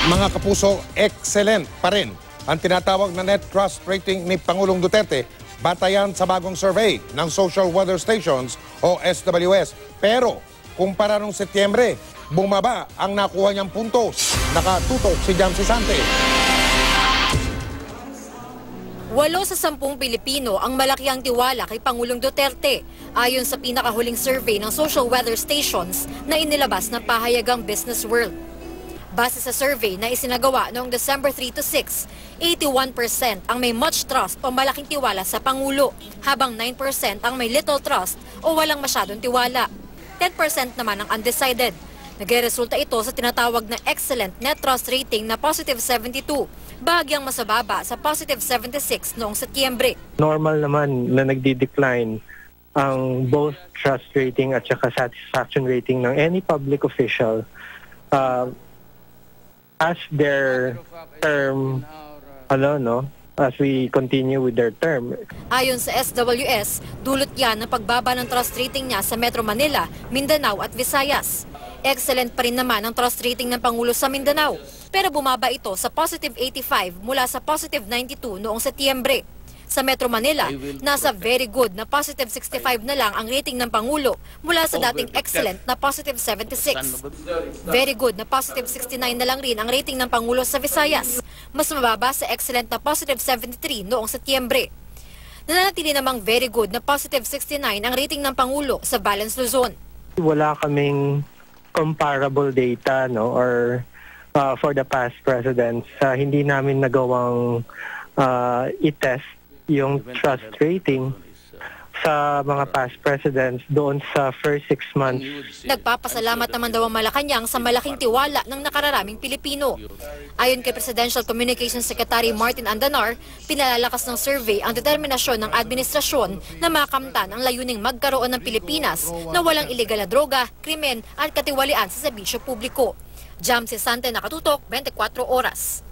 Mga kapuso, excellent pa rin ang tinatawag na net trust rating ni Pangulong Duterte batayan sa bagong survey ng Social Weather Stations o SWS. Pero kumpara nung Setyembre, bumaba ang nakuha niyang puntos. Nakatutok si Jamsi Sante. 8 sa 10 Pilipino ang malaki ang tiwala kay Pangulong Duterte ayon sa pinakahuling survey ng Social Weather Stations na inilabas ng pahayagang Business World. Base sa survey na isinagawa noong December 3 to 6, 81% ang may much trust o malaking tiwala sa Pangulo, habang 9% ang may little trust o walang masyadong tiwala. 10% naman ang undecided. Nagresulta ito sa tinatawag na excellent net trust rating na positive 72, bahagyang masababa sa positive 76 noong Setyembre. Normal naman na nagdi-decline ang both trust rating at saka satisfaction rating ng any public official as their term, as we continue with their term. Ayon sa SWS, dulot yan ng pagbaba ng trust rating niya sa Metro Manila, Mindanao at Visayas. Excellent pa rin naman ang trust rating ng Pangulo sa Mindanao, pero bumaba ito sa positive 85 mula sa positive 92 noong Setyembre. Sa Metro Manila, nasa very good na positive 65 na lang ang rating ng Pangulo mula sa dating excellent na positive 76. Very good na positive 69 na lang rin ang rating ng Pangulo sa Visayas, mas mababa sa excellent na positive 73 noong Setyembre. Nananatili namang very good na positive 69 ang rating ng Pangulo sa Balance Luzon. Wala kaming comparable data or for the past presidents. Hindi namin nagawang i-test yung trust rating sa mga past presidents doon sa first 6 months. Nagpapasalamat naman daw ang Malacanang sa malaking tiwala ng nakararaming Pilipino. Ayon kay Presidential Communications Secretary Martin Andanar, pinalalakas ng survey ang determinasyon ng administrasyon na makamtan ang layuning magkaroon ng Pilipinas na walang iligal na droga, krimen at katiwalian sa serbisyo publiko. Jamsi Sante, nakatutok, 24 oras.